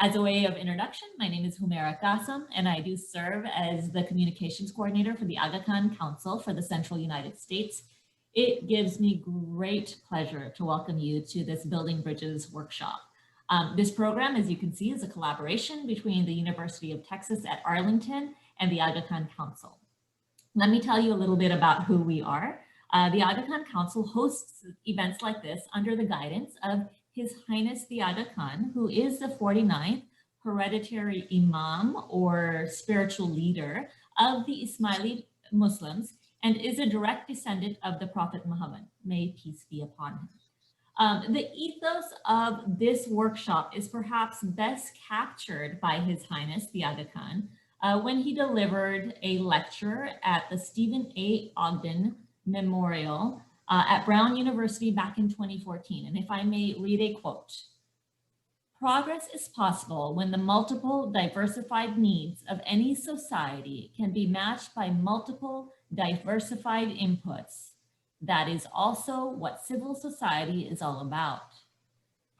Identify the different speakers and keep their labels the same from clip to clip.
Speaker 1: As a way of introduction, my name is Maverick, and I do serve as the communications coordinator for the Aga Khan Council for the Central United States. It gives me great pleasure to welcome you to this Building Bridges workshop. This program, as you can see, is a collaboration between the University of Texas at Arlington and the Aga Khan Council. Let me tell you a little bit about who we are. The Aga Khan Council hosts events like this under the guidance of His Highness the Aga Khan, who is the 49th hereditary Imam or spiritual leader of the Ismaili Muslims and is a direct descendant of the Prophet Muhammad, may peace be upon him. The ethos of this workshop is perhaps best captured by His Highness the Aga Khan when he delivered a lecture at the Stephen A. Ogden Memorial at Brown University back in 2014. And if I may read a quote, "Progress is possible when the multiple diversified needs of any society can be matched by multiple diversified inputs. That is also what civil society is all about.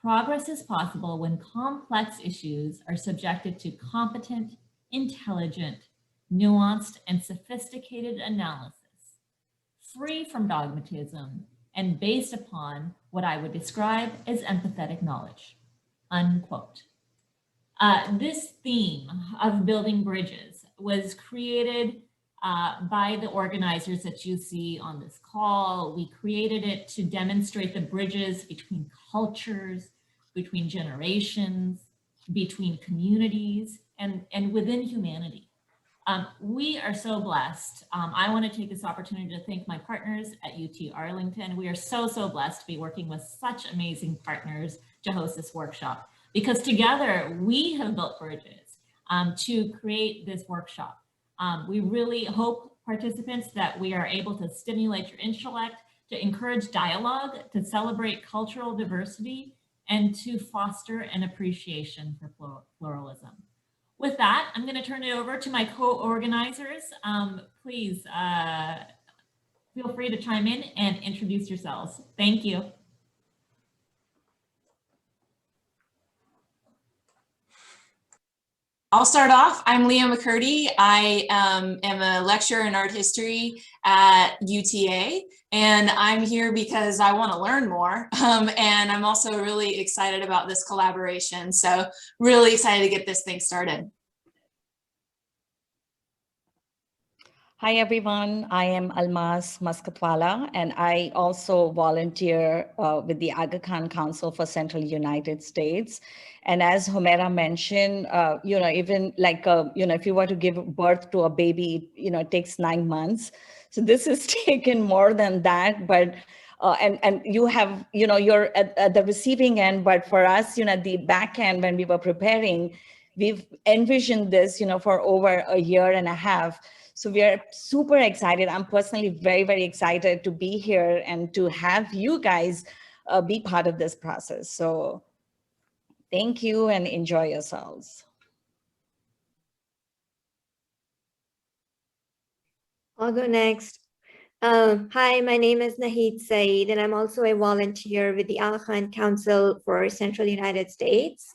Speaker 1: Progress is possible when complex issues are subjected to competent, intelligent, nuanced, and sophisticated analysis, free from dogmatism and based upon what I would describe as empathetic knowledge," unquote. This theme of building bridges was created by the organizers that you see on this call. We created it to demonstrate the bridges between cultures, between generations, between communities, and within humanity. We are so blessed. I want to take this opportunity to thank my partners at UT Arlington. We are so blessed to be working with such amazing partners to host this workshop, because together we have built bridges to create this workshop. We really hope, participants, that we are able to stimulate your intellect, to encourage dialogue, to celebrate cultural diversity, and to foster an appreciation for pluralism. With that, I'm going to turn it over to my co-organizers. Please feel free to chime in and introduce yourselves. Thank you.
Speaker 2: I'll start off. I'm Leah McCurdy. I am a lecturer in art history at UTA, and I'm here because I want to learn more. And I'm also really excited about this collaboration. So really excited to get this thing started.
Speaker 3: Hi, everyone. I am Almas Maskatwala, and I also volunteer with the Aga Khan Council for Central United States. And as Humaira mentioned, even like, if you were to give birth to a baby, it takes 9 months. So this has taken more than that, but and you have, you're at the receiving end, but for us, at the back end, when we were preparing, we've envisioned this, for over a year and a half. So we are super excited. I'm personally very, very excited to be here and to have you guys be part of this process. So thank you and enjoy yourselves.
Speaker 4: I'll go next. Hi, my name is Nahid Saeed, and I'm also a volunteer with the Aga Khan Council for Central United States.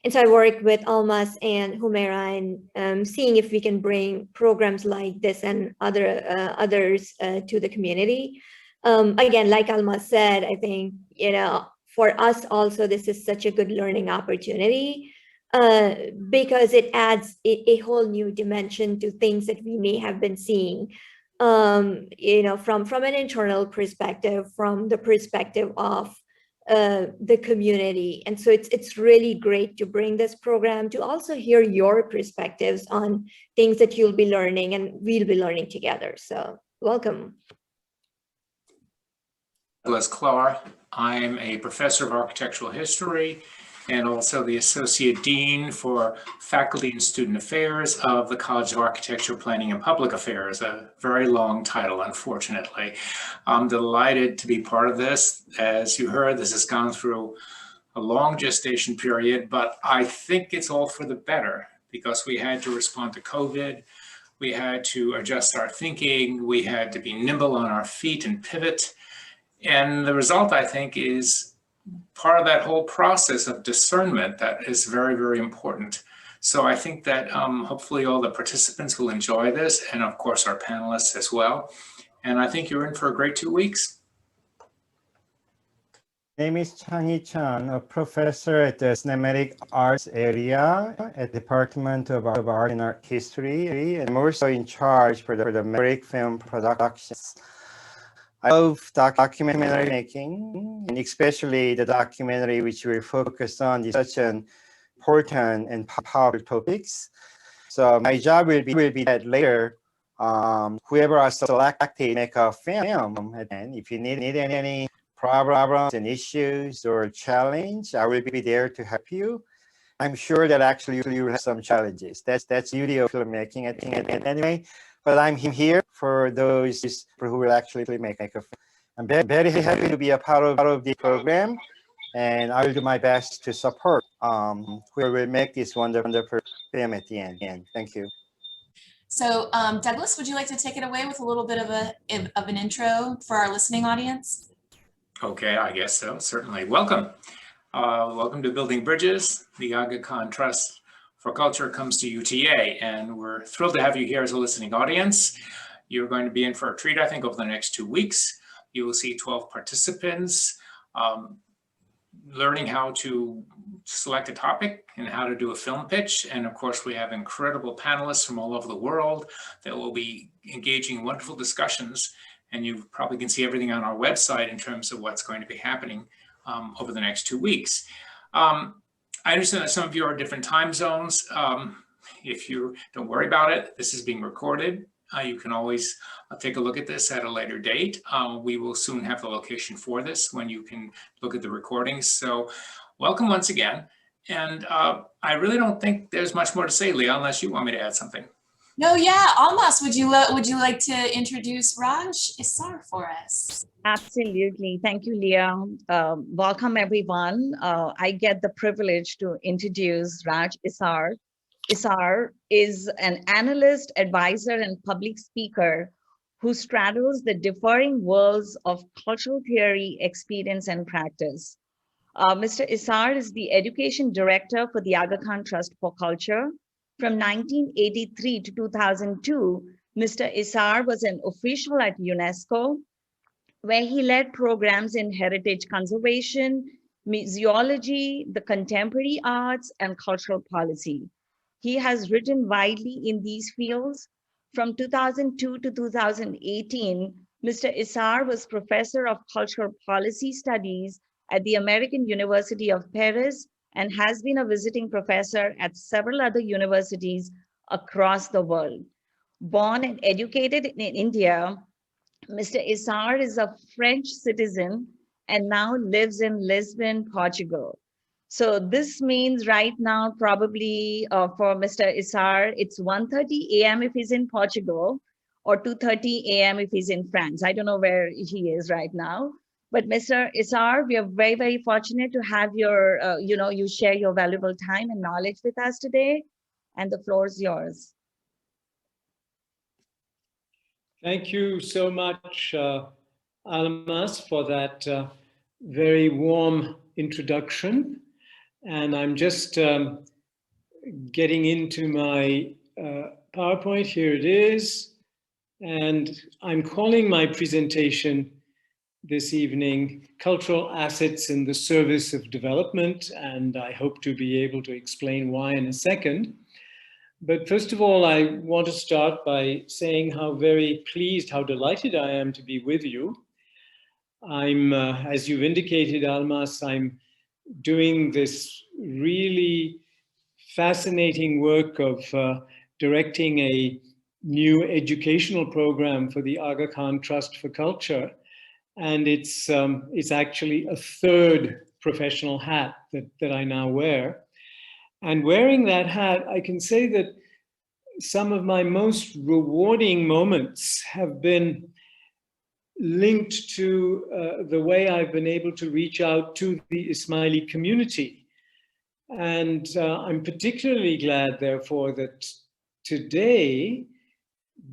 Speaker 4: And so I work with Almas and Humaira and seeing if we can bring programs like this and others to the community. Again, like Almas said, I think, for us also, this is such a good learning opportunity because it adds a whole new dimension to things that we may have been seeing, from an internal perspective, from the perspective of the community. And so it's really great to bring this program to also hear your perspectives on things that you'll be learning and we'll be learning together. So welcome.
Speaker 5: Les Clark. I'm a professor of architectural history and also the Associate Dean for Faculty and Student Affairs of the College of Architecture, Planning and Public Affairs, a very long title, unfortunately. I'm delighted to be part of this. As you heard, this has gone through a long gestation period, but I think it's all for the better because we had to respond to COVID. We had to adjust our thinking. We had to be nimble on our feet and pivot. And the result, I think, is part of that whole process of discernment that is very, very important. So I think that hopefully all the participants will enjoy this, and of course our panelists as well. And I think you're in for a great 2 weeks.
Speaker 6: My name is Chang-Hee Chan, a professor at the Cinematic Arts area at the Department of Art and Art History, and I'm also in charge for the Maverick film productions. I love documentary making, and especially the documentary which will focus on such an important and powerful topics. So my job will be that later, whoever are selected make a film, and if you need any problems and issues or challenge, I will be there to help you. I'm sure that actually you will have some challenges. That's the beauty of filmmaking, I think, anyway. But I'm here for those who will actually make a film. I'm very happy to be a part of the program, and I will do my best to support who will make this wonderful film at the end. Thank you.
Speaker 2: So Douglas, would you like to take it away with a little bit of an intro for our listening audience?
Speaker 5: Okay, I guess so, certainly. Welcome. Welcome to Building Bridges. The Aga Khan Trust for Culture comes to UTA, and we're thrilled to have you here as a listening audience. You're going to be in for a treat, I think, over the next 2 weeks. You will see 12 participants learning how to select a topic and how to do a film pitch. And of course, we have incredible panelists from all over the world that will be engaging in wonderful discussions. And you probably can see everything on our website in terms of what's going to be happening over the next 2 weeks. I understand that some of you are in different time zones. If you don't worry about it, this is being recorded. You can always take a look at this at a later date. We will soon have the location for this when you can look at the recordings. So welcome once again. And I really don't think there's much more to say, Leah, unless you want me to add something.
Speaker 2: No, yeah, Almas, would you like to introduce Raj Isar for us?
Speaker 3: Absolutely. Thank you, Leah. Welcome, everyone. I get the privilege to introduce Raj Isar. Isar is an analyst, advisor, and public speaker who straddles the differing worlds of cultural theory, experience, and practice. Mr. Isar is the education director for the Aga Khan Trust for Culture. From 1983 to 2002, Mr. Isar was an official at UNESCO, where he led programs in heritage conservation, museology, the contemporary arts, and cultural policy. He has written widely in these fields. From 2002 to 2018, Mr. Isar was professor of cultural policy studies at the American University of Paris and has been a visiting professor at several other universities across the world. Born and educated in India, Mr. Isar is a French citizen and now lives in Lisbon, Portugal. So this means right now, probably for Mr. Isar, it's 1:30 a.m. if he's in Portugal, or 2:30 a.m. if he's in France. I don't know where he is right now. But Mr. Isar, we are very, very fortunate to have your, you share your valuable time and knowledge with us today, and the floor is yours.
Speaker 7: Thank you so much, Almas, for that very warm introduction. And I'm just getting into my PowerPoint. Here it is. And I'm calling my presentation this evening, Cultural Assets in the Service of Development, and I hope to be able to explain why in a second. But first of all, I want to start by saying how very pleased, how delighted I am to be with you. I'm, as you've indicated, Almas, I'm doing this really fascinating work of directing a new educational program for the Aga Khan Trust for Culture. And it's actually a third professional hat that I now wear. And wearing that hat, I can say that some of my most rewarding moments have been linked to the way I've been able to reach out to the Ismaili community. And I'm particularly glad, therefore, that today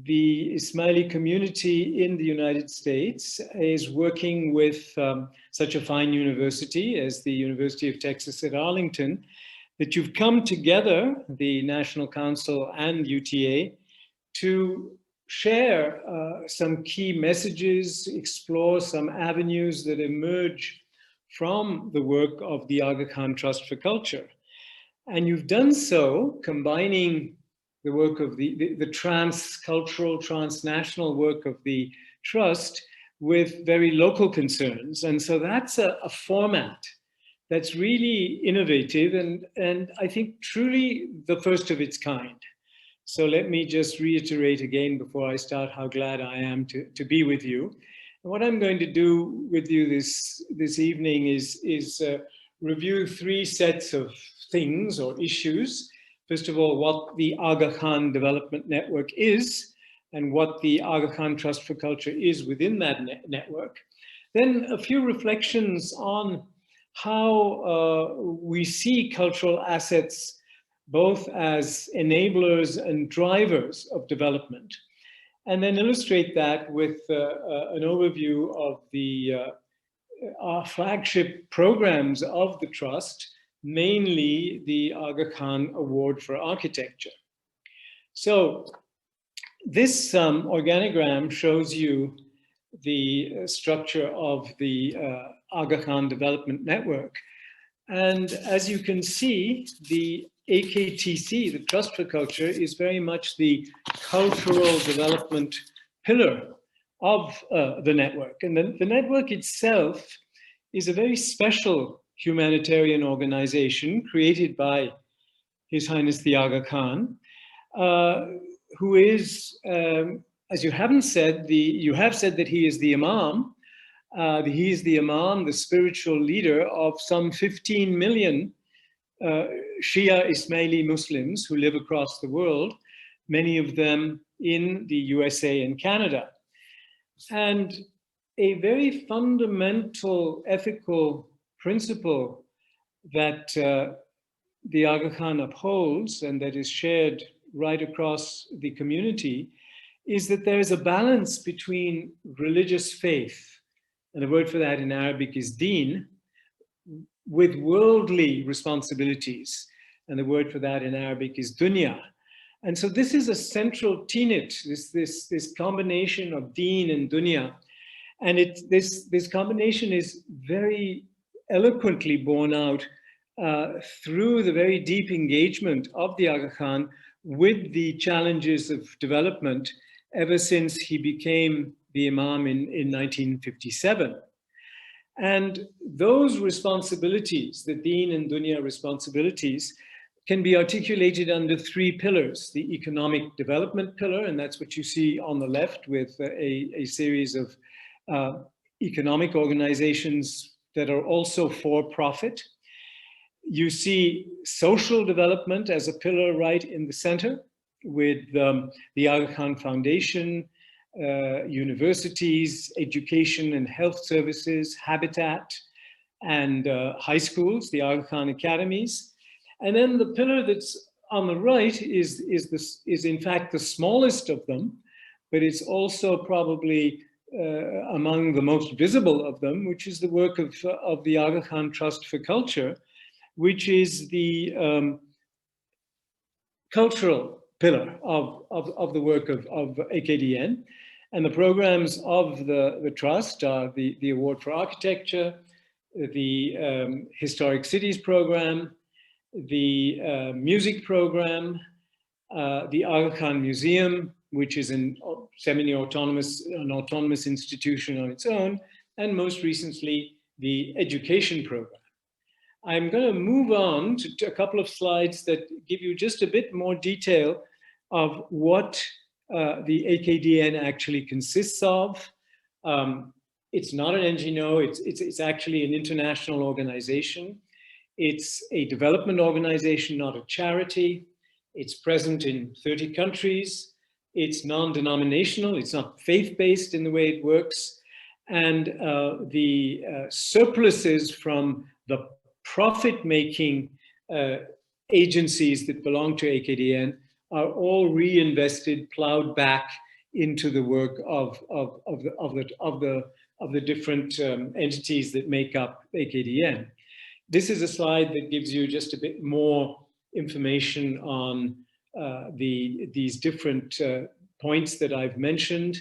Speaker 7: the Ismaili community in the United States is working with such a fine university as the University of Texas at Arlington, that you've come together, the National Council and UTA, to share some key messages, explore some avenues that emerge from the work of the Aga Khan Trust for Culture. And you've done so combining the work of the trans-cultural, transnational work of the Trust with very local concerns. And so that's a format that's really innovative and I think truly the first of its kind. So let me just reiterate again before I start how glad I am to be with you. And what I'm going to do with you this evening is review three sets of things or issues. First of all, what the Aga Khan Development Network is and what the Aga Khan Trust for Culture is within that network. Then a few reflections on how we see cultural assets both as enablers and drivers of development. And then illustrate that with an overview of our flagship programs of the Trust, mainly the Aga Khan Award for Architecture. So this organogram shows you the structure of the Aga Khan Development Network. And as you can see, the AKTC, the Trust for Culture, is very much the cultural development pillar of the network. And the network itself is a very special humanitarian organization created by His Highness the Aga Khan, who is, as you have said that he is the Imam. He is the Imam, the spiritual leader of some 15 million Shia Ismaili Muslims who live across the world, many of them in the USA and Canada. And a very fundamental ethical principle that the Aga Khan upholds and that is shared right across the community is that there is a balance between religious faith, and the word for that in Arabic is deen, with worldly responsibilities, and the word for that in Arabic is dunya. And so this is a central tenet, this combination of deen and dunya. And this combination is very eloquently borne out through the very deep engagement of the Aga Khan with the challenges of development ever since he became the Imam in 1957. And those responsibilities, the deen and dunya responsibilities, can be articulated under three pillars: the economic development pillar, and that's what you see on the left with a series of economic organizations that are also for profit. You see social development as a pillar right in the center with the Aga Khan Foundation, universities, education and health services, habitat, and high schools, the Aga Khan academies. And then the pillar that's on the right is in fact the smallest of them, but it's also probably among the most visible of them, which is the work of the Aga Khan Trust for Culture, which is the cultural pillar of the work of AKDN. And the programs of the Trust are the Award for Architecture, the Historic Cities Program, the Music Program, the Aga Khan Museum, which is an autonomous institution on its own, and most recently, the Education Program. I'm going to move on to a couple of slides that give you just a bit more detail of what the AKDN actually consists of. It's not an NGO, it's actually an international organization. It's a development organization, not a charity. It's present in 30 countries. It's non-denominational, it's not faith-based in the way it works. And the surpluses from the profit-making agencies that belong to AKDN are all reinvested, plowed back into the work of the different entities that make up AKDN. This is a slide that gives you just a bit more information on these different points that I've mentioned.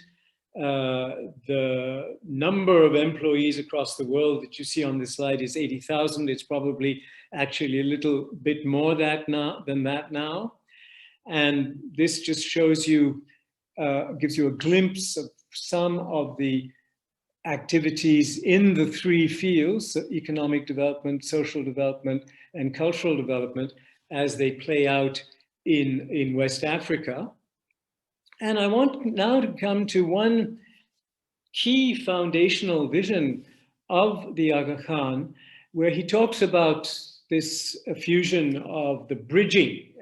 Speaker 7: The number of employees across the world that you see on this slide is 80,000. It's probably actually a little bit more than that now. And this just shows you, gives you a glimpse of some of the activities in the three fields, economic development, social development, and cultural development, as they play out in West Africa. And I want now to come to one key foundational vision of the Aga Khan, where he talks about this fusion of the bridging,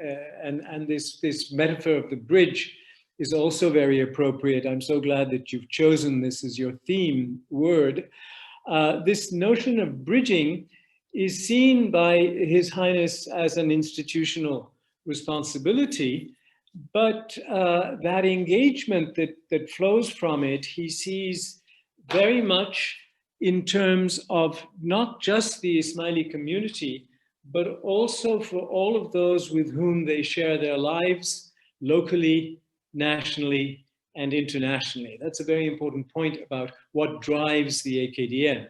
Speaker 7: and this metaphor of the bridge is also very appropriate. I'm so glad that you've chosen this as your theme word. This notion of bridging is seen by His Highness as an institutional responsibility, but that engagement that flows from it, he sees very much in terms of not just the Ismaili community, but also for all of those with whom they share their lives locally, nationally, and internationally. That's a very important point about what drives the AKDN.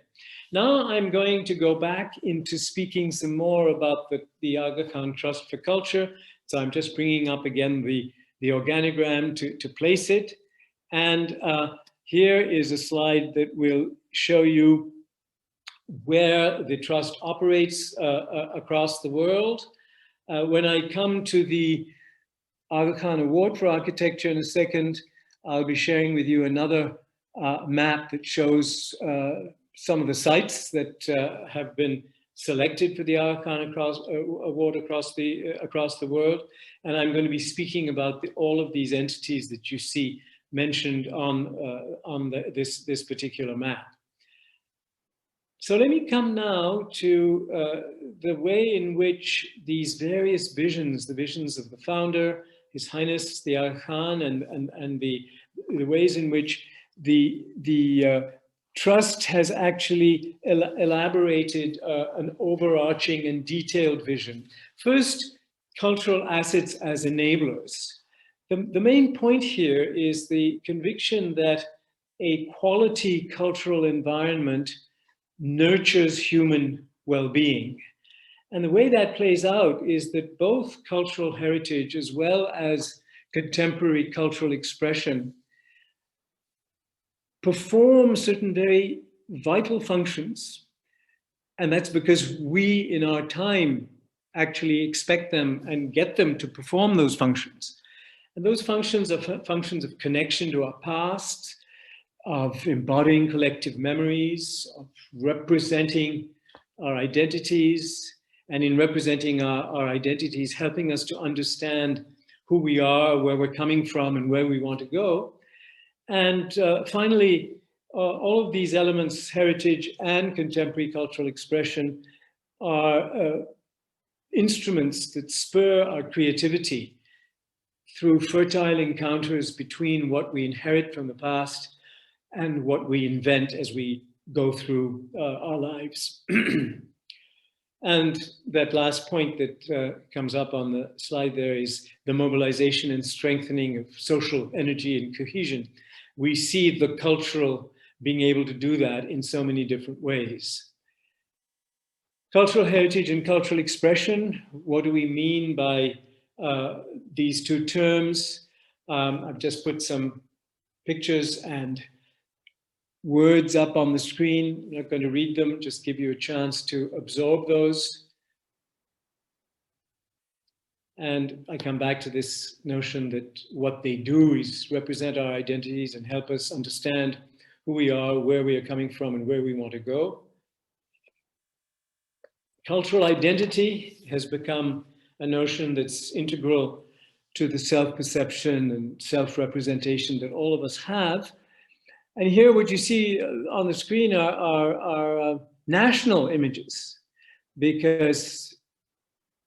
Speaker 7: Now I'm going to go back into speaking some more about the Aga Khan Trust for Culture. So I'm just bringing up again the organogram to place it. And here is a slide that will show you where the trust operates across the world. When I come to the Aga Khan Award for Architecture in a second, I'll be sharing with you another map that shows some of the sites that have been selected for the Aga Khan Award across the world. And I'm going to be speaking about all of these entities that you see mentioned on this particular map. So let me come now to the way in which these various visions, the visions of the founder, His Highness the Aga Khan, and the ways in which the trust has actually elaborated an overarching and detailed vision. First, cultural assets as enablers. The main point here is the conviction that a quality cultural environment nurtures human well-being. And the way that plays out is that both cultural heritage as well as contemporary cultural expression perform certain very vital functions. And that's because we in our time actually expect them and get them to perform those functions. And those functions are functions of connection to our past, of embodying collective memories, of representing our identities, and in representing our identities, helping us to understand who we are, where we're coming from, and where we want to go. And finally, all of these elements, heritage and contemporary cultural expression, are instruments that spur our creativity through fertile encounters between what we inherit from the past and what we invent as we go through our lives. And that last point that comes up on the slide there is the mobilization and strengthening of social energy and cohesion. We see the cultural being able to do that in so many different ways. Cultural heritage and cultural expression, what do we mean by these two terms? I've just put some pictures and words up on the screen. I'm not going to read them, just give you a chance to absorb those. And I come back to this notion that what they do is represent our identities and help us understand who we are, where we are coming from, and where we want to go. Cultural identity has become a notion that's integral to the self-perception and self-representation that all of us have. And here what you see on the screen are national images, because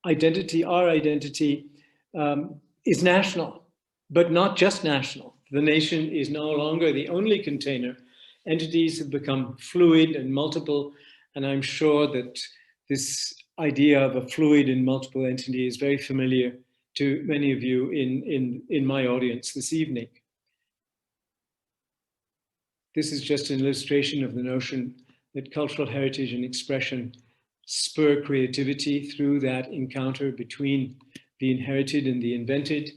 Speaker 7: identity, our identity, is national, but not just national. the nation is no longer the only container. Entities have become fluid and multiple, and I'm sure that this idea of a fluid and multiple entity is very familiar to many of you in my audience this evening. This is just an illustration of the notion that cultural heritage and expression spur creativity through that encounter between the inherited and the invented.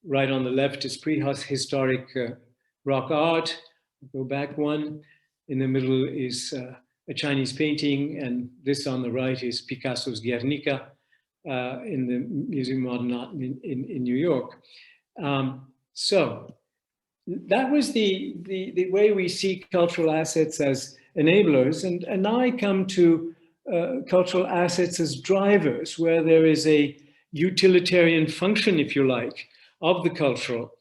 Speaker 7: Right on the left is prehistoric rock art. Go back one. In the middle is a Chinese painting, and this on the right is Picasso's Guernica in the Museum of Modern Art in New York. So that was the way we see cultural assets as enablers. And now I come to cultural assets as drivers, where there is a utilitarian function, if you like, of the cultural.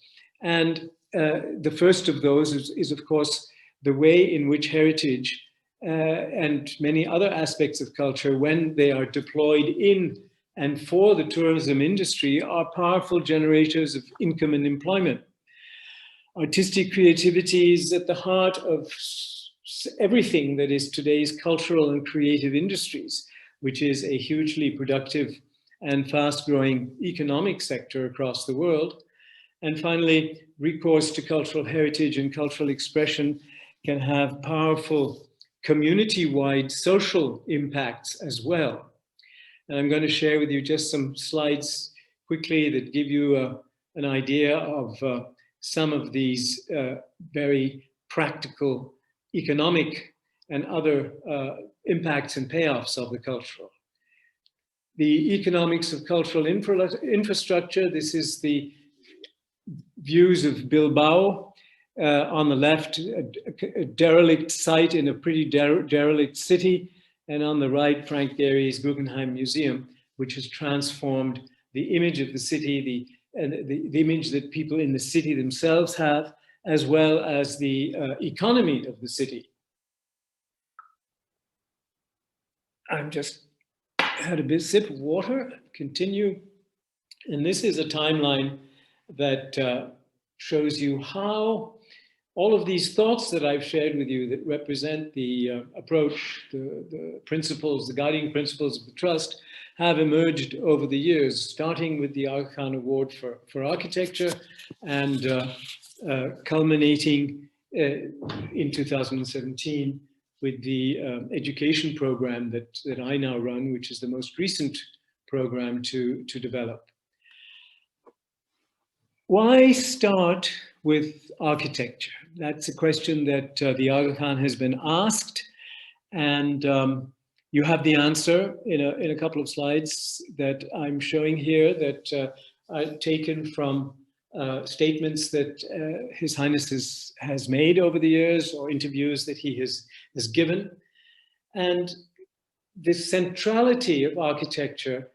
Speaker 7: And the first of those is, of course, the way in which heritage and many other aspects of culture, when they are deployed in and for the tourism industry, are powerful generators of income and employment. Artistic creativity is at the heart of everything that is today's cultural and creative industries, which is a hugely productive and fast-growing economic sector across the world. And finally, recourse to cultural heritage and cultural expression can have powerful community-wide social impacts as well. And I'm going to share with you just some slides quickly that give you an idea of some of these very practical economic and other impacts and payoffs of the cultural. The economics of cultural infrastructure, this is the views of Bilbao. On the left, a derelict site in a pretty derelict city. And on the right, Frank Gehry's Guggenheim Museum, which has transformed the image of the city, the image that people in the city themselves have, as well as the economy of the city. I'm just had a bit sip of water, continue. And this is a timeline that shows you how all of these thoughts that I've shared with you that represent the approach, the principles, the guiding principles of the trust have emerged over the years, starting with the Aga Khan Award for Architecture and culminating in 2017 with the education program that I now run, which is the most recent program to develop. Why start with architecture? That's a question that the Aga Khan has been asked, and you have the answer in a couple of slides that I'm showing here that I've taken from statements that His Highness has made over the years, or interviews that he has given. And the centrality of architecture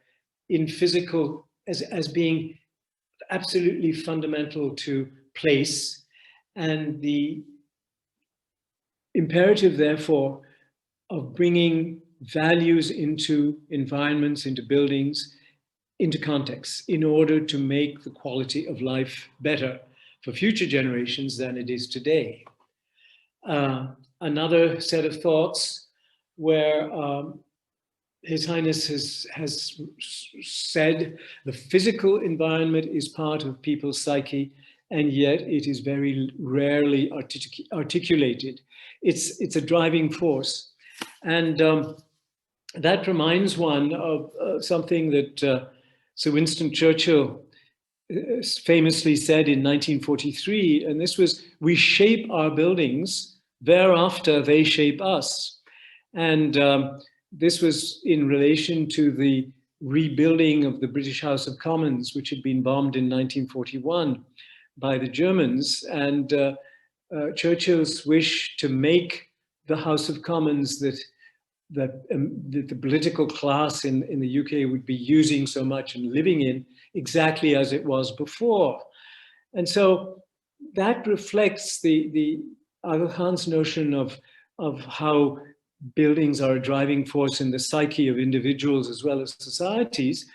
Speaker 7: in physical as being absolutely fundamental to place, and the imperative, therefore, of bringing values into environments, into buildings, into contexts, in order to make the quality of life better for future generations than it is today. Another set of thoughts where His Highness has said the physical environment is part of people's psyche, and yet it is very rarely articulated. It's a driving force. And that reminds one of something that Sir Winston Churchill famously said in 1943, and this was, "We shape our buildings, thereafter they shape us." And this was in relation to the rebuilding of the British House of Commons, which had been bombed in 1941 by the Germans. And Churchill's wish to make the House of Commons that the political class in the UK would be using so much and living in, exactly as it was before. And so that reflects the Aga Khan's notion of how buildings are a driving force in the psyche of individuals as well as societies,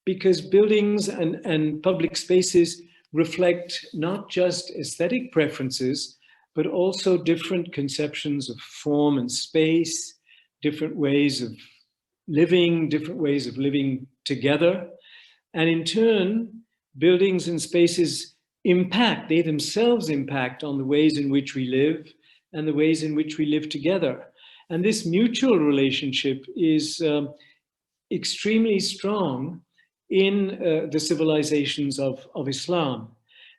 Speaker 7: because buildings and public spaces reflect not just aesthetic preferences, but also different conceptions of form and space, different ways of living together. And in turn, buildings and spaces they themselves impact on the ways in which we live and the ways in which we live together. And this mutual relationship is extremely strong in the civilizations of Islam,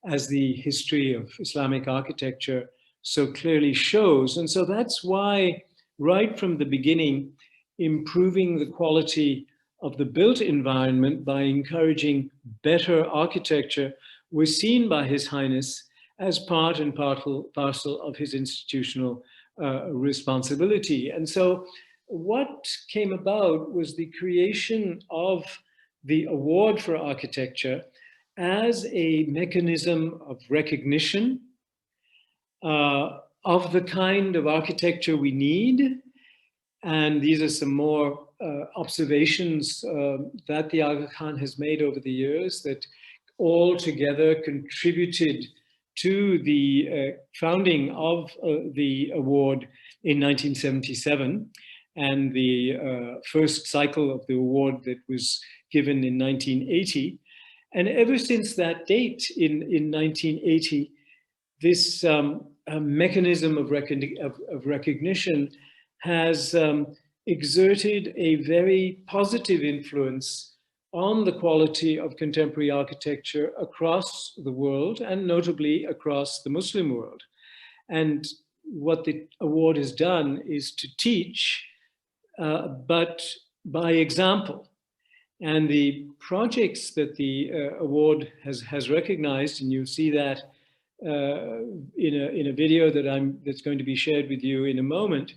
Speaker 7: as the history of Islamic architecture so clearly shows. And so that's why, right from the beginning, improving the quality of the built environment by encouraging better architecture was seen by His Highness as part and parcel of his institutional responsibility. And so what came about was the creation of the Award for Architecture as a mechanism of recognition of the kind of architecture we need. And these are some more observations that the Aga Khan has made over the years that all together contributed to the founding of the award in 1977, and the first cycle of the award that was given in 1980. And ever since that date in 1980, this mechanism of recognition has exerted a very positive influence on the quality of contemporary architecture across the world, and notably across the Muslim world. And what the award has done is to teach, but by example. And the projects that the award has recognized, and you'll see that in a video that's going to be shared with you in a moment,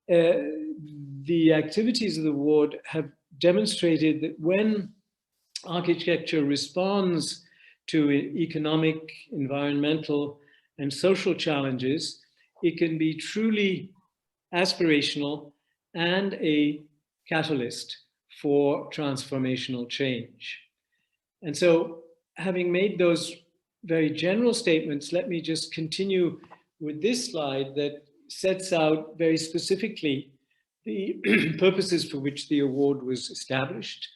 Speaker 7: the activities of the award have demonstrated that when architecture responds to economic, environmental, and social challenges, it can be truly aspirational and a catalyst for transformational change. And so, having made those very general statements, let me just continue with this slide that sets out very specifically the purposes for which the award was established.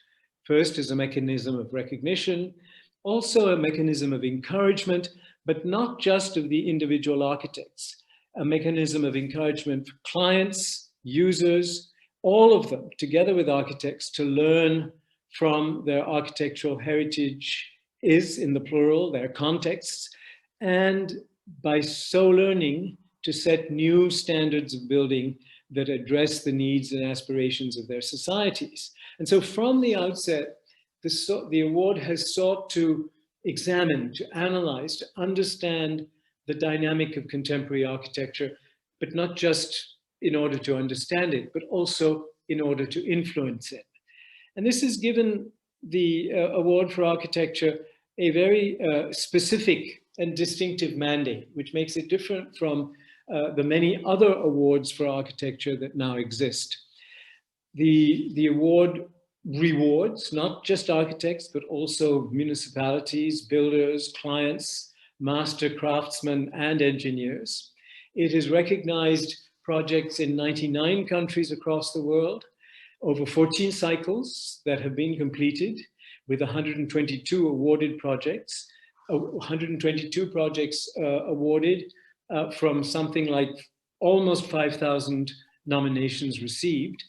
Speaker 7: First, as a mechanism of recognition, also a mechanism of encouragement, but not just of the individual architects, a mechanism of encouragement for clients, users, all of them, together with architects, to learn from their architectural heritage, is in the plural, their contexts, and by so learning, to set new standards of building that address the needs and aspirations of their societies. And so from the outset, the award has sought to examine, to analyze, to understand the dynamic of contemporary architecture, but not just in order to understand it, but also in order to influence it. And this has given the Award for Architecture a very specific and distinctive mandate, which makes it different from the many other awards for architecture that now exist. The award rewards not just architects, but also municipalities, builders, clients, master craftsmen, and engineers. It has recognized projects in 99 countries across the world, over 14 cycles that have been completed, with 122 awarded projects, 122 projects awarded from something like almost 5,000 nominations received.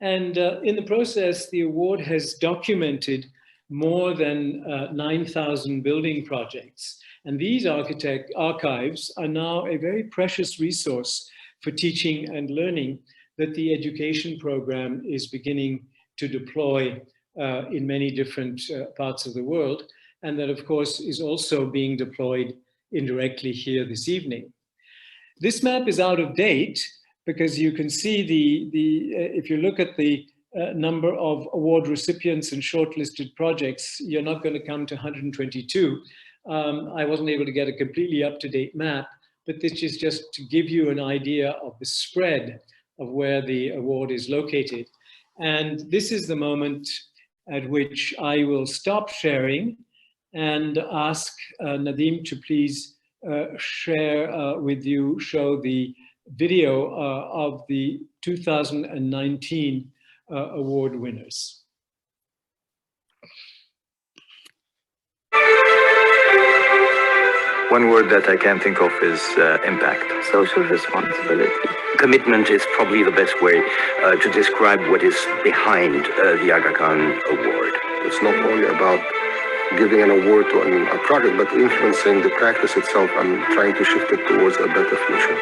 Speaker 7: And in the process, the award has documented more than 9,000 building projects. And these archives are now a very precious resource for teaching and learning that the education program is beginning to deploy in many different parts of the world. And that, of course, is also being deployed indirectly here this evening. This map is out of date because you can see if you look at the number of award recipients and shortlisted projects, you're not going to come to 122. I wasn't able to get a completely up-to-date map, but this is just to give you an idea of the spread of where the award is located. And this is the moment at which I will stop sharing and ask Nadeem to please show the video of the 2019 award winners.
Speaker 8: One word that I can think of is impact.
Speaker 9: Social responsibility.
Speaker 8: Commitment is probably the best way to describe what is behind the Aga Khan Award.
Speaker 10: It's not only about giving an award to a project, but influencing the practice itself and trying to shift it towards a better future.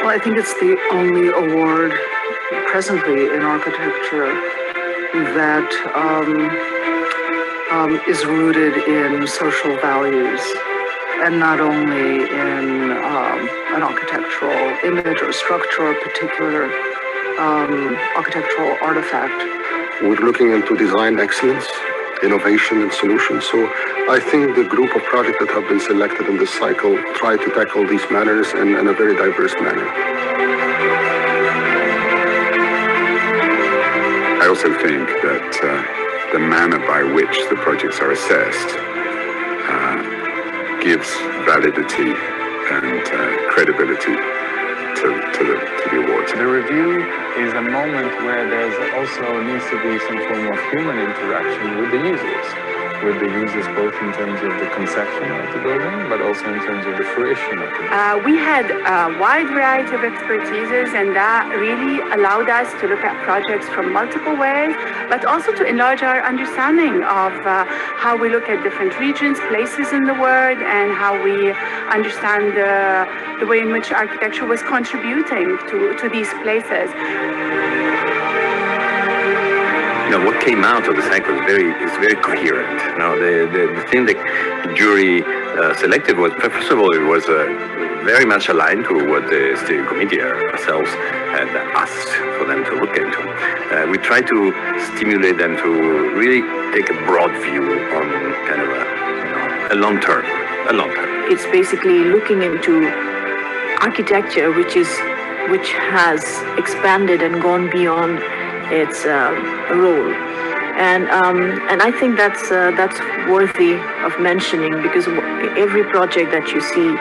Speaker 9: Well, I think it's the only award presently in architecture that is rooted in social values, and not only in an architectural image or structure or particular architectural artifact.
Speaker 10: We're looking into design excellence, innovation and solutions. So I think the group of projects that have been selected in this cycle try to tackle these matters in a very diverse manner.
Speaker 11: I also think that the manner by which the projects are assessed gives validity and credibility to the awards.
Speaker 12: The review is a moment where there's also needs to be some form of human interaction with the users both in terms of the conception of the building, but also in terms of the fruition of the building.
Speaker 13: We had a wide variety of expertises, and that really allowed us to look at projects from multiple ways, but also to enlarge our understanding of how we look at different regions, places in the world, and how we understand the way in which architecture was contributing to these places.
Speaker 8: Now, what came out of the cycle is very coherent. Now, the thing that the jury selected was, first of all, it was very much aligned to what the steering committee ourselves had asked for them to look into. We tried to stimulate them to really take a broad view on kind of a long term.
Speaker 9: It's basically looking into architecture, which has expanded and gone beyond its role, and I think that's worthy of mentioning, because every project that you see,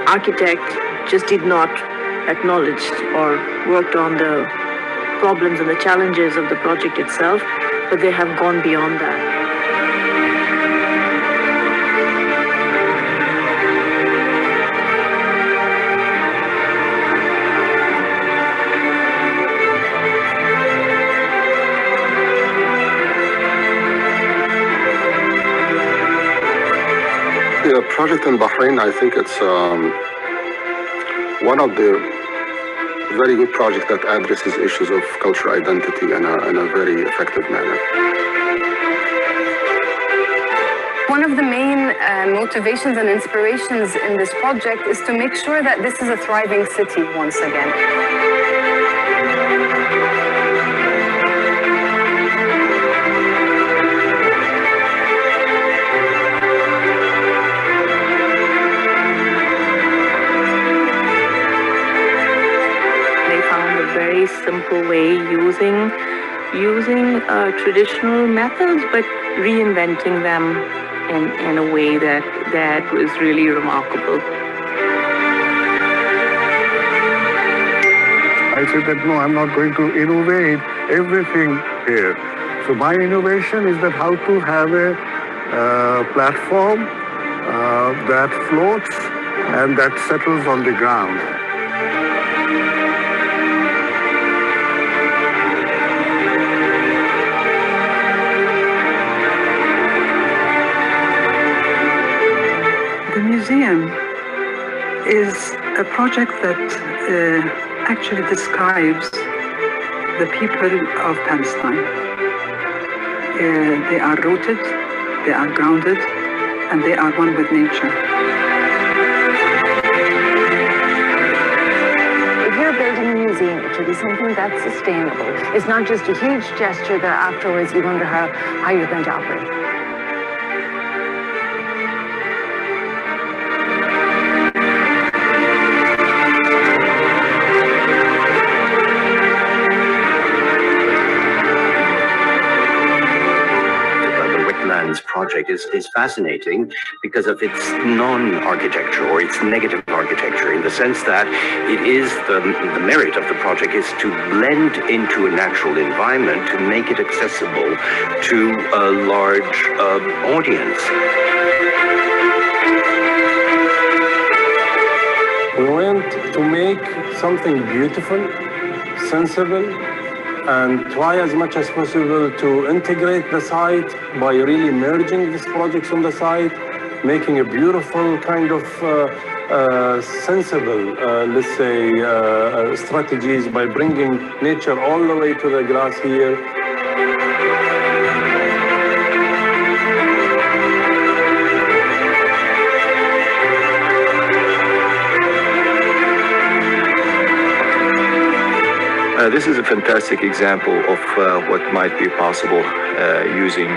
Speaker 9: architect just did not acknowledge or worked on the problems and the challenges of the project itself, but they have gone beyond that.
Speaker 10: The project in Bahrain, I think it's one of the very good projects that addresses issues of cultural identity in a very effective manner.
Speaker 13: One of the main motivations and inspirations in this project is to make sure that this is a thriving city once again.
Speaker 9: Very simple way using traditional methods, but reinventing them in a way that was really remarkable.
Speaker 11: I said that no, I'm not going to innovate everything here. So my innovation is that how to have a platform that floats and that settles on the ground.
Speaker 9: The museum is a project that actually describes the people of Palestine. They are rooted, they are grounded, and they are one with nature.
Speaker 13: If you're building a museum, it should be something that's sustainable. It's not just a huge gesture that afterwards you wonder how you're going to operate.
Speaker 8: project is fascinating because of its non-architecture or its negative architecture, in the sense that it is the merit of the project is to blend into a natural environment to make it accessible to a large audience.
Speaker 11: We went to make something beautiful, sensible, and try as much as possible to integrate the site by really merging these projects on the site, making a beautiful kind of sensible, let's say, strategies by bringing nature all the way to the grass here.
Speaker 8: This is a fantastic example of what might be possible using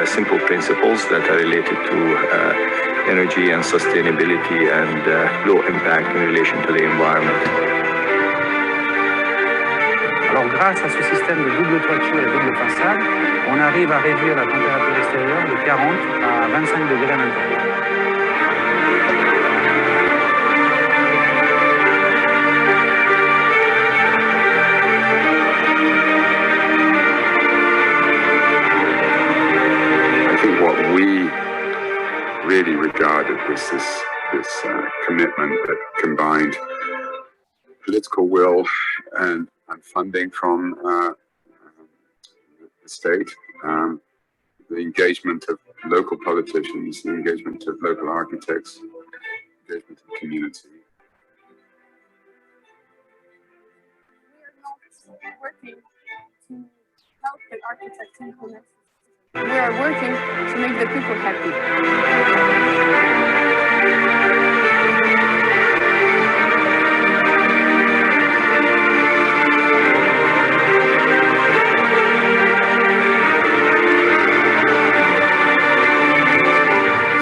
Speaker 8: simple principles that are related to energy and sustainability and low impact in relation to the environment.
Speaker 14: Alors grâce à ce système de double toiture et double façade, on arrive à réduire la température extérieure de 40 à 25 degrés à l'intérieur.
Speaker 10: Really regarded was this commitment that combined political will and funding from the state, the engagement of local politicians, the engagement of local architects, engagement of community.
Speaker 13: We are not working to help the architects implement. We are working to make the people happy.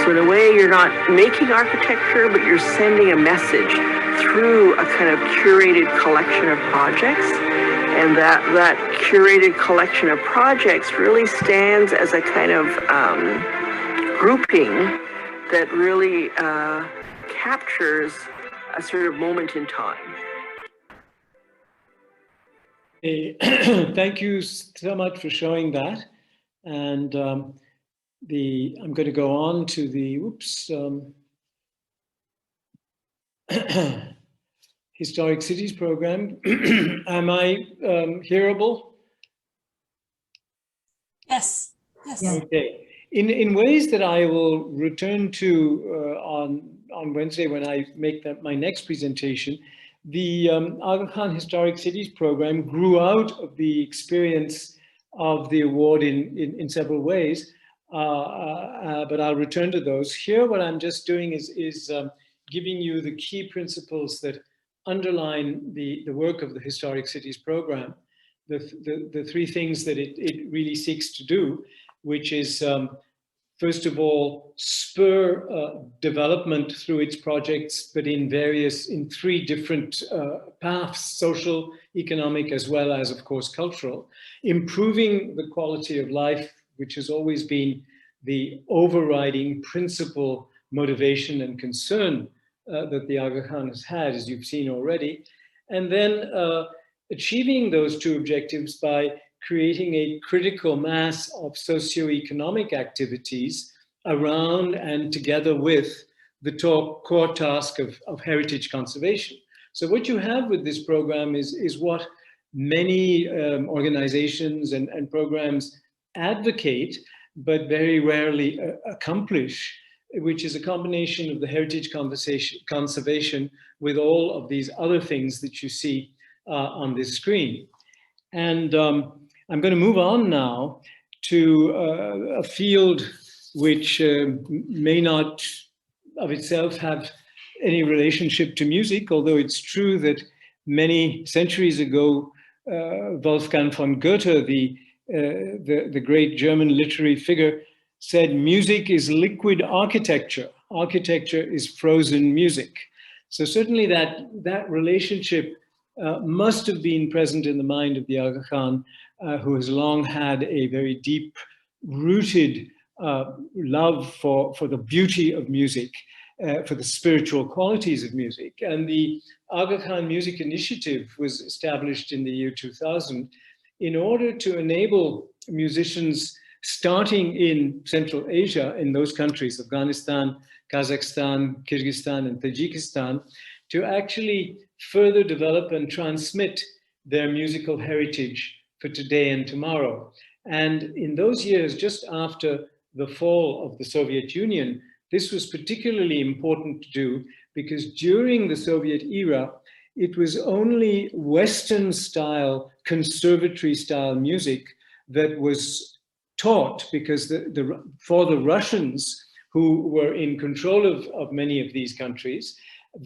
Speaker 9: So in a way, you're not making architecture, but you're sending a message through a kind of curated collection of projects. And that curated collection of projects really stands as a kind of grouping that really captures a sort of moment in time.
Speaker 7: Hey, thank you so much for showing that. And I'm going to go on to the, Historic Cities program. Am I hearable?
Speaker 2: Yes. Yes.
Speaker 7: Okay. In ways that I will return to on Wednesday when I make my next presentation, the Aga Khan Historic Cities program grew out of the experience of the award in several ways, but I'll return to those. Here, what I'm just doing is giving you the key principles that underline the work of the Historic Cities program, the three things that it really seeks to do, which is, first of all, spur development through its projects, but in three different paths: social, economic, as well as, of course, cultural. Improving the quality of life, which has always been the overriding principal motivation and concern that the Aga Khan has had, as you've seen already. And then achieving those two objectives by creating a critical mass of socioeconomic activities around and together with the core task of heritage conservation. So what you have with this program is what many organizations and programs advocate, but very rarely accomplish, which is a combination of the heritage conservation with all of these other things that you see on this screen. And I'm going to move on now to a field which may not of itself have any relationship to music, although it's true that many centuries ago, Wolfgang von Goethe, the great German literary figure, said music is liquid architecture. Architecture is frozen music. So certainly that relationship must have been present in the mind of the Aga Khan, who has long had a very deep-rooted love for the beauty of music, for the spiritual qualities of music. And the Aga Khan Music Initiative was established in the year 2000 in order to enable musicians starting in Central Asia, in those countries, Afghanistan, Kazakhstan, Kyrgyzstan, and Tajikistan, to actually further develop and transmit their musical heritage for today and tomorrow. And in those years, just after the fall of the Soviet Union, this was particularly important to do because during the Soviet era, it was only Western style, conservatory style music that was taught, because for the Russians who were in control of many of these countries,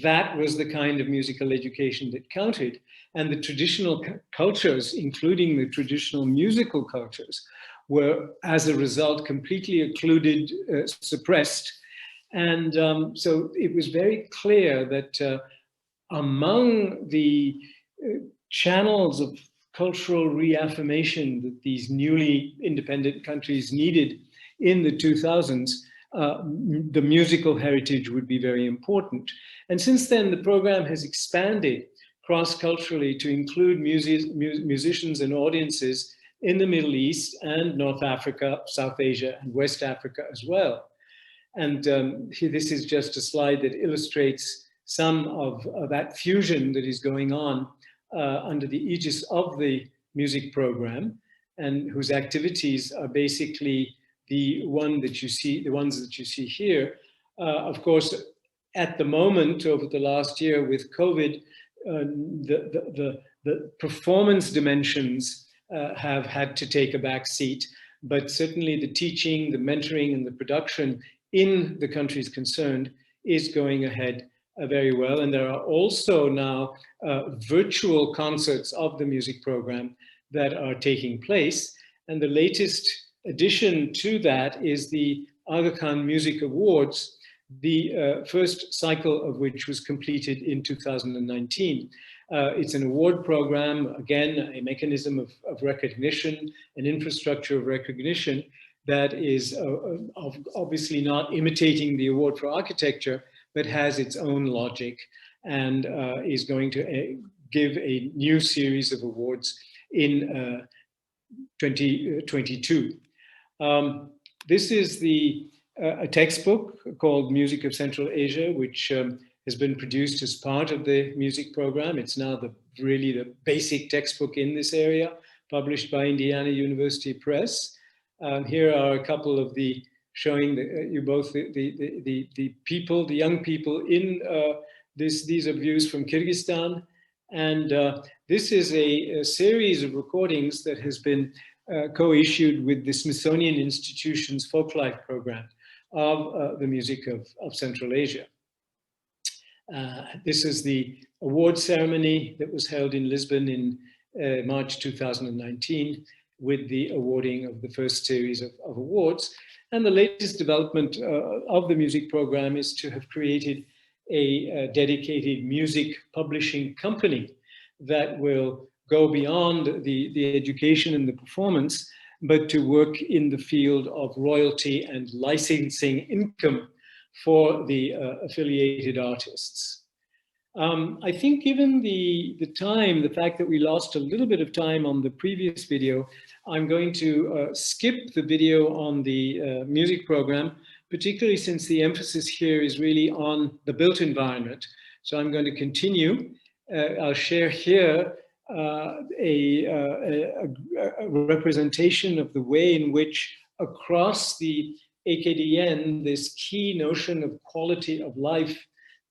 Speaker 7: that was the kind of musical education that counted. And the traditional cultures, including the traditional musical cultures, were, as a result, completely occluded, suppressed. And so it was very clear that among the channels of cultural reaffirmation that these newly independent countries needed in the 2000s, the musical heritage would be very important. And since then, the program has expanded cross-culturally to include musicians and audiences in the Middle East and North Africa, South Asia, and West Africa as well. And this is just a slide that illustrates some of that fusion that is going on under the aegis of the music program, and whose activities are basically the ones that you see here. Of course, at the moment, over the last year with COVID, the performance dimensions have had to take a back seat, but certainly the teaching, the mentoring, and the production in the countries concerned is going ahead very well. And there are also now virtual concerts of the music program that are taking place. And the latest addition to that is the Aga Khan Music Awards, the first cycle of which was completed in 2019. It's an award program, again, a mechanism of recognition, an infrastructure of recognition that is obviously not imitating the award for architecture, but has its own logic, and is going to give a new series of awards in 2022. This is a textbook called Music of Central Asia, which has been produced as part of the music program. It's now really the basic textbook in this area, published by Indiana University Press. Here are a couple of showing you both the people, the young people in these are views from Kyrgyzstan. And this is a series of recordings that has been co-issued with the Smithsonian Institution's Folklife program of the music of Central Asia. This is the award ceremony that was held in Lisbon in March 2019, with the awarding of the first series of awards. And the latest development of the music program is to have created a dedicated music publishing company that will go beyond the education and the performance, but to work in the field of royalty and licensing income for the affiliated artists. I think given the fact that we lost a little bit of time on the previous video, I'm going to skip the video on the music program, particularly since the emphasis here is really on the built environment. So I'm going to continue. I'll share here a representation of the way in which across the AKDN, this key notion of quality of life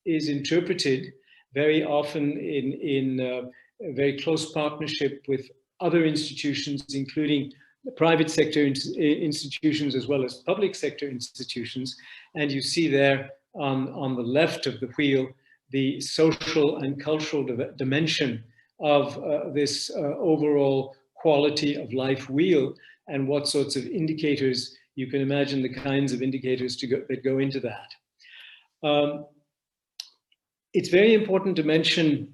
Speaker 7: is interpreted, very often in a very close partnership with other institutions, including the private sector institutions as well as public sector institutions. And you see there on the left of the wheel, the social and cultural dimension of this overall quality of life wheel, and what sorts of indicators, you can imagine the kinds of indicators that go into that. It's very important to mention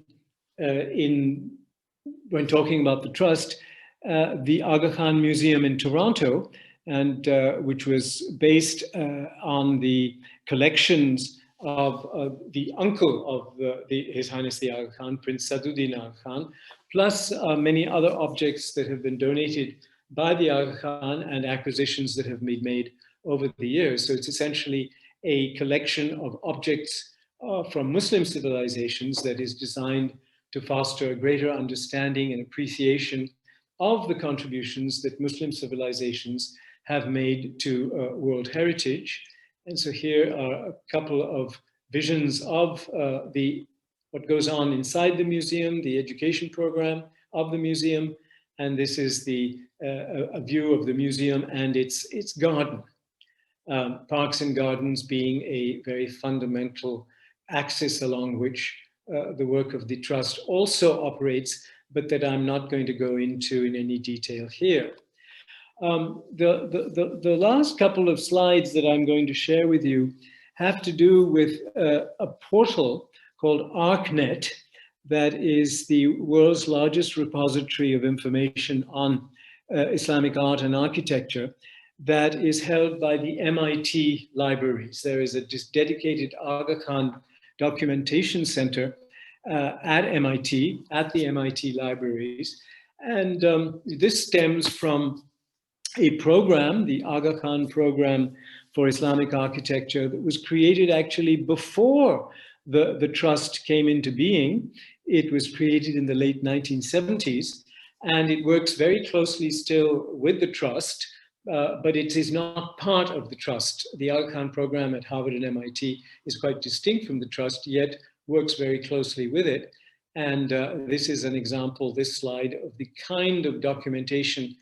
Speaker 7: when talking about the trust, the Aga Khan Museum in Toronto, and which was based on the collections of the uncle of His Highness the Aga Khan, Prince Saduddin Aga Khan, plus many other objects that have been donated by the Aga Khan and acquisitions that have been made over the years. So it's essentially a collection of objects from Muslim civilizations that is designed to foster a greater understanding and appreciation of the contributions that Muslim civilizations have made to world heritage. And so here are a couple of visions of what goes on inside the museum, the education program of the museum. And this is a view of the museum and its garden. Parks and gardens being a very fundamental axis along which the work of the Trust also operates, but that I'm not going to go into in any detail here. The last couple of slides that I'm going to share with you have to do with a portal called ArcNet that is the world's largest repository of information on Islamic art and architecture that is held by the MIT libraries. There is a dedicated Aga Khan documentation center at MIT, at the MIT libraries. And this stems from a program, the Aga Khan program for Islamic architecture, that was created actually before the Trust came into being. It was created in the late 1970s, and it works very closely still with the Trust, but it is not part of the Trust. The Aga Khan program at Harvard and MIT is quite distinct from the Trust, yet works very closely with it. And this is an example, this slide, of the kind of documentation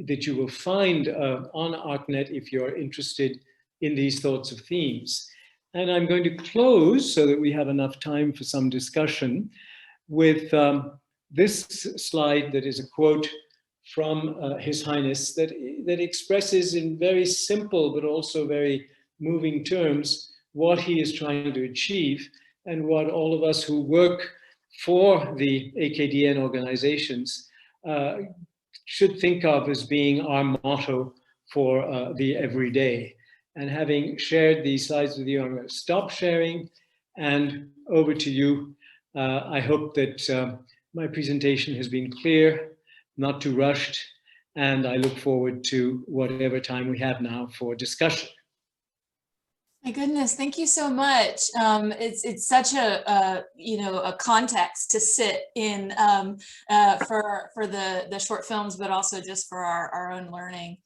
Speaker 7: that you will find on ArcNet if you're interested in these sorts of themes. And I'm going to close so that we have enough time for some discussion with this slide that is a quote from His Highness that expresses in very simple but also very moving terms what he is trying to achieve and what all of us who work for the AKDN organizations should think of as being our motto for the everyday. And having shared these slides with you, I'm going to stop sharing and over to you. I hope that my presentation has been clear, not too rushed, and I look forward to whatever time we have now for discussion.
Speaker 2: My goodness, thank you so much. It's such a context to sit in for the short films, but also just for our own learning.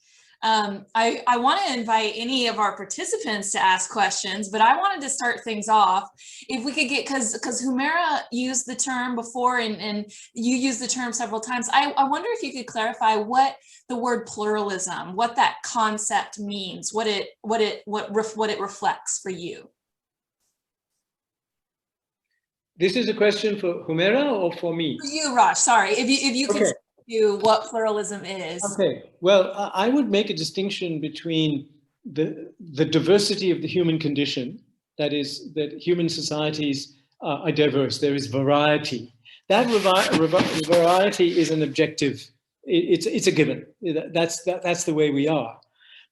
Speaker 2: I want to invite any of our participants to ask questions, but I wanted to start things off. If we could get, because Humaira used the term before and you used the term several times, I wonder if you could clarify what the word pluralism, what that concept means, what it reflects for you.
Speaker 7: This is a question for Humaira or for me?
Speaker 2: For you, Raj, sorry, if you could you what pluralism is.
Speaker 7: Okay, well, I would make a distinction between the diversity of the human condition, that is, that human societies are diverse, there is variety. That variety is an objective, it's a given, that's the way we are.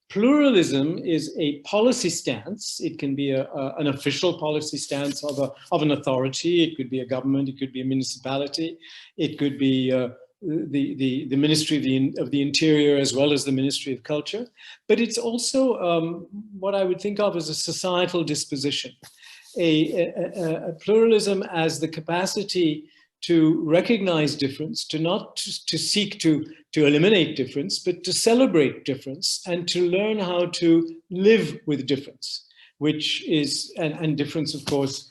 Speaker 7: Pluralism is a policy stance. It can be an official policy stance of an authority, it could be a government, it could be a municipality, it could be the Ministry of the Interior as well as the Ministry of Culture, but it's also what I would think of as a societal disposition, a pluralism as the capacity to recognize difference, to seek to eliminate difference, but to celebrate difference and to learn how to live with difference, which is, and difference, of course,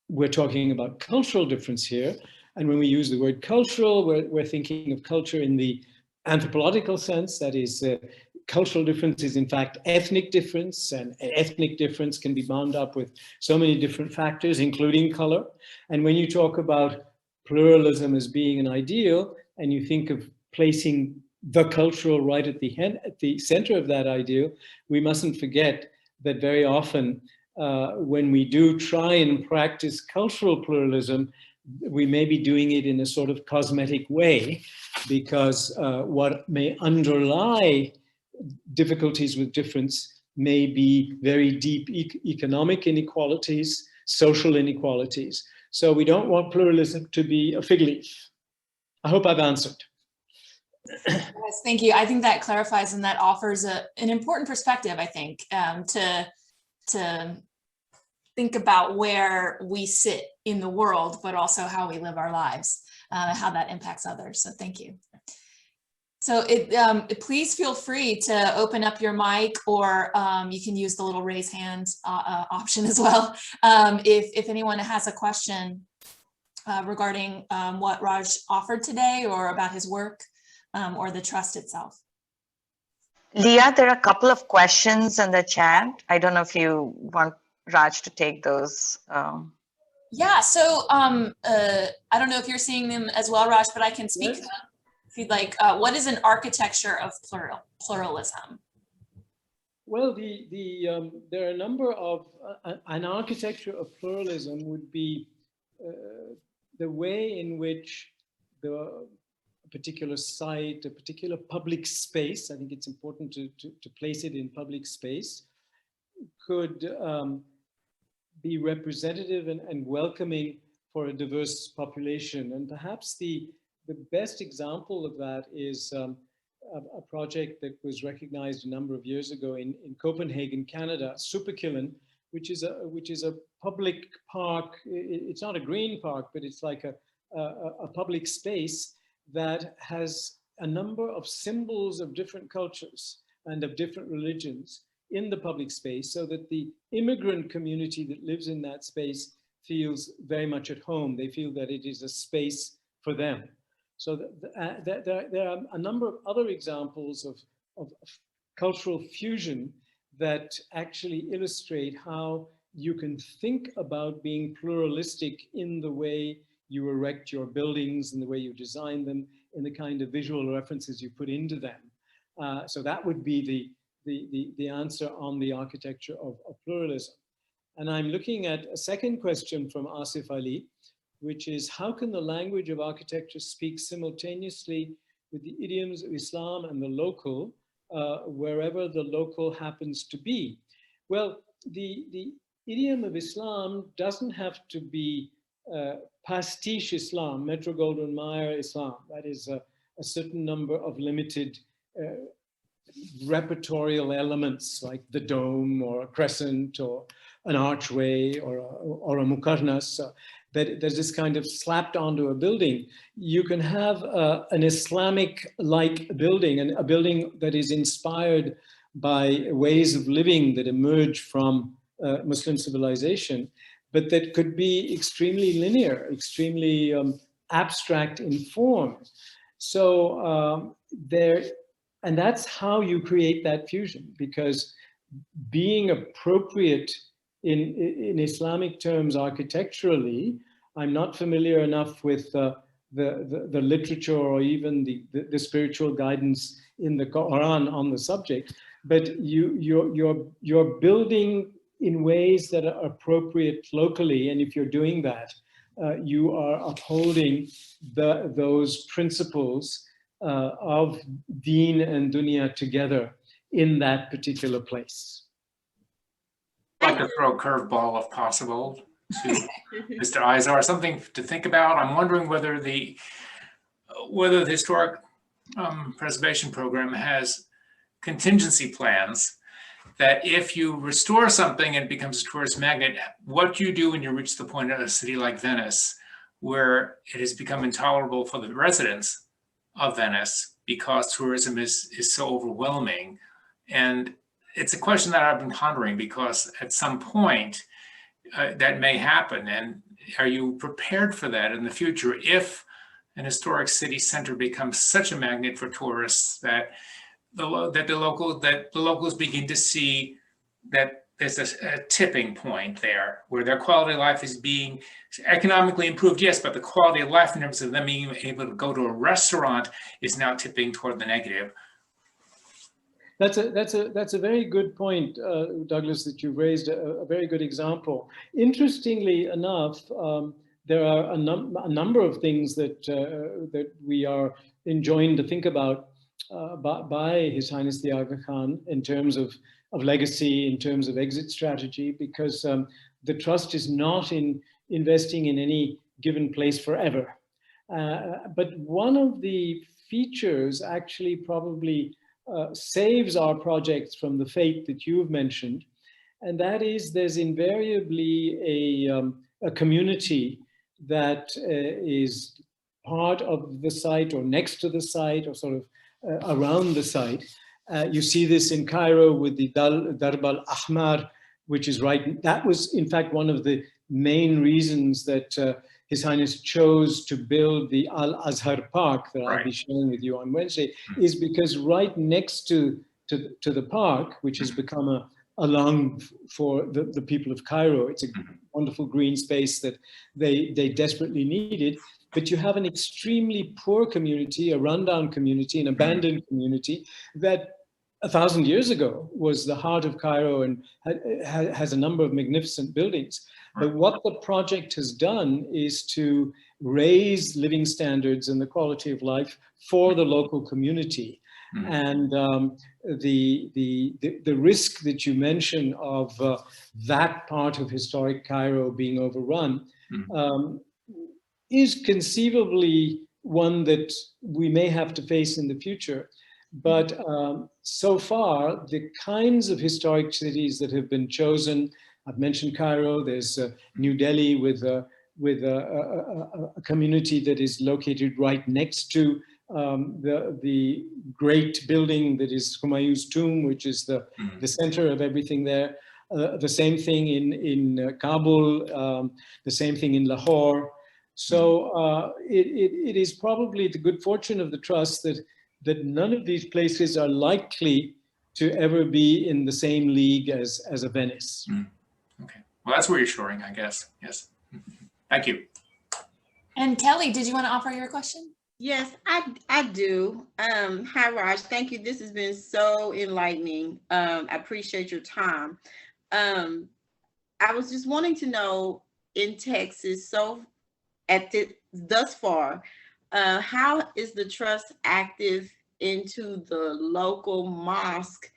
Speaker 7: we're talking about cultural difference here. And when we use the word cultural, we're thinking of culture in the anthropological sense. That is, cultural difference is in fact ethnic difference, and ethnic difference can be bound up with so many different factors, including color. And when you talk about pluralism as being an ideal, and you think of placing the cultural right at the center of that ideal, we mustn't forget that very often when we do try and practice cultural pluralism, we may be doing it in a sort of cosmetic way, because what may underlie difficulties with difference may be very deep economic inequalities, social inequalities. So we don't want pluralism to be a fig leaf. I hope I've answered.
Speaker 2: Yes, thank you. I think that clarifies and that offers an important perspective, I think, to think about where we sit in the world, but also how we live our lives, how that impacts others. So thank you. So please feel free to open up your mic, or you can use the little raise hand option as well. If anyone has a question regarding what Raj offered today or about his work or the trust itself.
Speaker 3: Leah, there are a couple of questions in the chat. I don't know if you want Raj to take those.
Speaker 2: Yeah, so I don't know if you're seeing them as well, Raj, but I can speak to them if you'd like. What is an architecture of pluralism?
Speaker 7: Well, there are a number of, an architecture of pluralism would be the way in which a particular site, a particular public space, I think it's important to place it in public space, could be representative and welcoming for a diverse population. And perhaps the best example of that is a project that was recognized a number of years ago in Copenhagen, Canada, Superkillen, which is a public park. It's not a green park, but it's like a public space that has a number of symbols of different cultures and of different religions in the public space, so that the immigrant community that lives in that space feels very much at home. They feel that it is a space for them. So there are a number of other examples of cultural fusion that actually illustrate how you can think about being pluralistic in the way you erect your buildings, in the way you design them, in the kind of visual references you put into them. So that would be the answer on the architecture of pluralism. And I'm looking at a second question from Asif Ali, which is, how can the language of architecture speak simultaneously with the idioms of Islam and the local, wherever the local happens to be? Well, the idiom of Islam doesn't have to be pastiche Islam, Metro-Goldwyn-Mayer Islam. That is a certain number of limited repertorial elements, like the dome or a crescent or an archway or a mukarnas, that there's this kind of slapped onto a building. You can have an Islamic-like building, and a building that is inspired by ways of living that emerge from Muslim civilization, but that could be extremely linear, extremely abstract in form. So and that's how you create that fusion, because being appropriate in Islamic terms architecturally, I'm not familiar enough with the literature or even the spiritual guidance in the Quran on the subject, but you're building in ways that are appropriate locally, and if you're doing that, you are upholding those principles of deen and dunya together in that particular place.
Speaker 5: I'd like to throw a curveball, if possible, to Mr. Isar, something to think about. I'm wondering whether the historic preservation program has contingency plans that if you restore something and it becomes a tourist magnet, what do you do when you reach the point of a city like Venice, where it has become intolerable for the residents of Venice because tourism is so overwhelming? And it's a question that I've been pondering, because at some point that may happen. And are you prepared for that in the future if an historic city center becomes such a magnet for tourists that the locals begin to see that there's a tipping point there where their quality of life is being economically improved, yes, but the quality of life in terms of them being able to go to a restaurant is now tipping toward the negative?
Speaker 7: That's a very good point, Douglas, that you raised a very good example. Interestingly enough, there are a number of things that we are enjoined to think about by His Highness the Aga Khan in terms of legacy, in terms of exit strategy, because the trust is not investing in any given place forever. But one of the features actually probably saves our projects from the fate that you've mentioned, and that is there's invariably a community that is part of the site or next to the site or sort of around the site. You see this in Cairo with the Darb al-Ahmar, which is right. That was, in fact, one of the main reasons that His Highness chose to build the Al-Azhar Park that I'll be sharing with you on Wednesday, is because right next to the park, which has become a lung for the people of Cairo, it's a wonderful green space that they desperately needed. But you have an extremely poor community, a rundown community, an abandoned community that 1,000 years ago was the heart of Cairo and has a number of magnificent buildings. But what the project has done is to raise living standards and the quality of life for the local community. And the risk that you mention of that part of historic Cairo being overrun is conceivably one that we may have to face in the future. But so far, the kinds of historic cities that have been chosen, I've mentioned Cairo, there's New Delhi with a community that is located right next to the great building that is Humayun's tomb, which is the center of everything there. The same thing in Kabul, the same thing in Lahore. So it is probably the good fortune of the trust that none of these places are likely to ever be in the same league as a Venice.
Speaker 5: Okay, well, that's reassuring, I guess. Yes, thank you.
Speaker 2: And Kelly, did you want to offer your question?
Speaker 15: Yes, I do. Hi, Raj. Thank you. This has been so enlightening. I appreciate your time. I was just wanting to know, in Texas, so thus far, how is the trust active into the local mosque?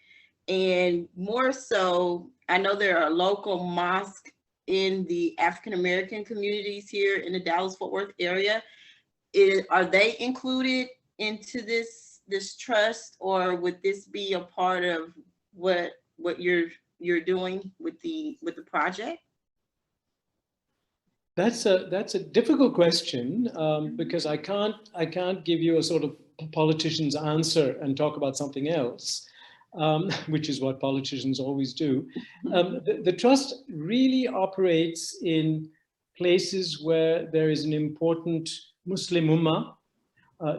Speaker 15: And more so, I know there are local mosques in the African-American communities here in the Dallas-Fort Worth area. Are they included into this trust, or would this be a part of what you're doing with the project?
Speaker 7: That's a difficult question because I can't give you a sort of politician's answer and talk about something else, which is what politicians always do. The trust really operates in places where there is an important Muslim ummah,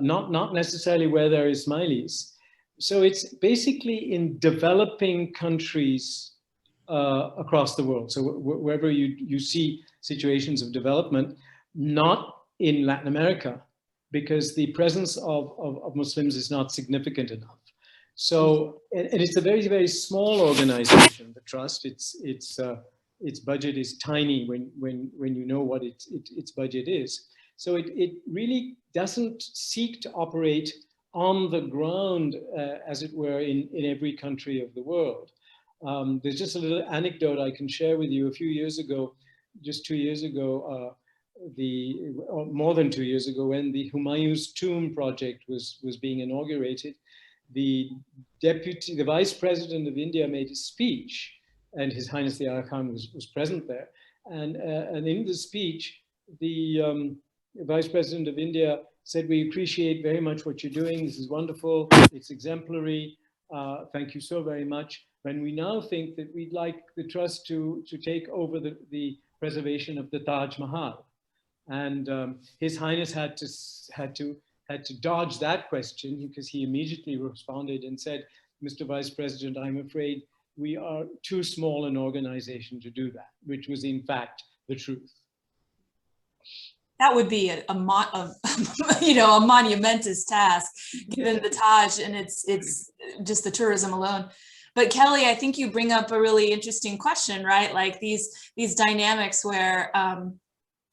Speaker 7: not necessarily where there are Ismailis. So it's basically in developing countries across the world. So wherever you see situations of development, not in Latin America, because the presence of Muslims is not significant enough. So, and it's a very, very small organization, the trust. Its budget is tiny when you know what its budget is. So it really doesn't seek to operate on the ground, as it were, in every country of the world. There's just a little anecdote I can share with you. A few years ago, just 2 years ago, or more than 2 years ago, when the Humayun's tomb project was being inaugurated, the vice president of India made a speech, and His Highness the Aga Khan was present there. And in the speech, the vice president of India said, "We appreciate very much what you're doing. This is wonderful. It's exemplary. Thank you so very much. And we now think that we'd like the trust to take over the preservation of the Taj Mahal." And His Highness had to dodge that question, because he immediately responded and said, "Mr. Vice President, I'm afraid we are too small an organization to do that," which was in fact the truth.
Speaker 2: That would be a monumentous task, given the Taj and it's just the tourism alone. But Kelly, I think you bring up a really interesting question, right? Like these dynamics where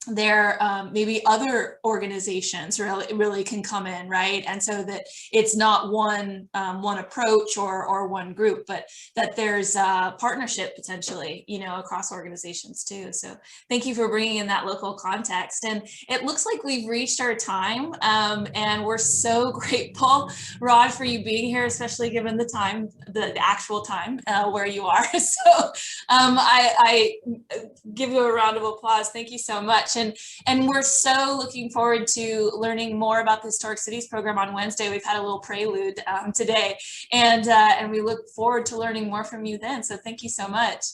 Speaker 2: there maybe other organizations really can come in, right? And so that it's not one approach or one group, but that there's partnership potentially, you know, across organizations too. So thank you for bringing in that local context. And it looks like we've reached our time, and we're so grateful, Raj, for you being here, especially given the time, the actual time where you are. So I give you a round of applause. Thank you so much. And we're so looking forward to learning more about the Historic Cities program on Wednesday. We've had a little prelude today, and we look forward to learning more from you then. So thank you so much.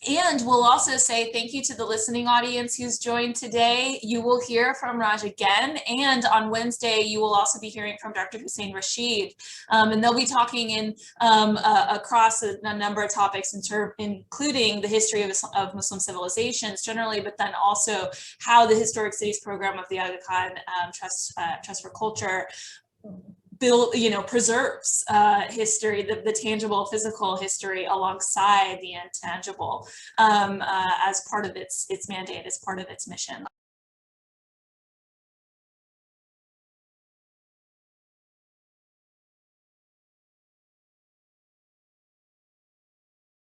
Speaker 2: And we'll also say thank you to the listening audience who's joined today. You will hear from Raj again, and on Wednesday you will also be hearing from Dr. Hussein Rashid, and they'll be talking in across a number of topics, including the history of Muslim civilizations generally, but then also how the Historic Cities program of the Aga Khan Trust for Culture preserves history, the tangible physical history alongside the intangible as part of its mandate, as part of its mission.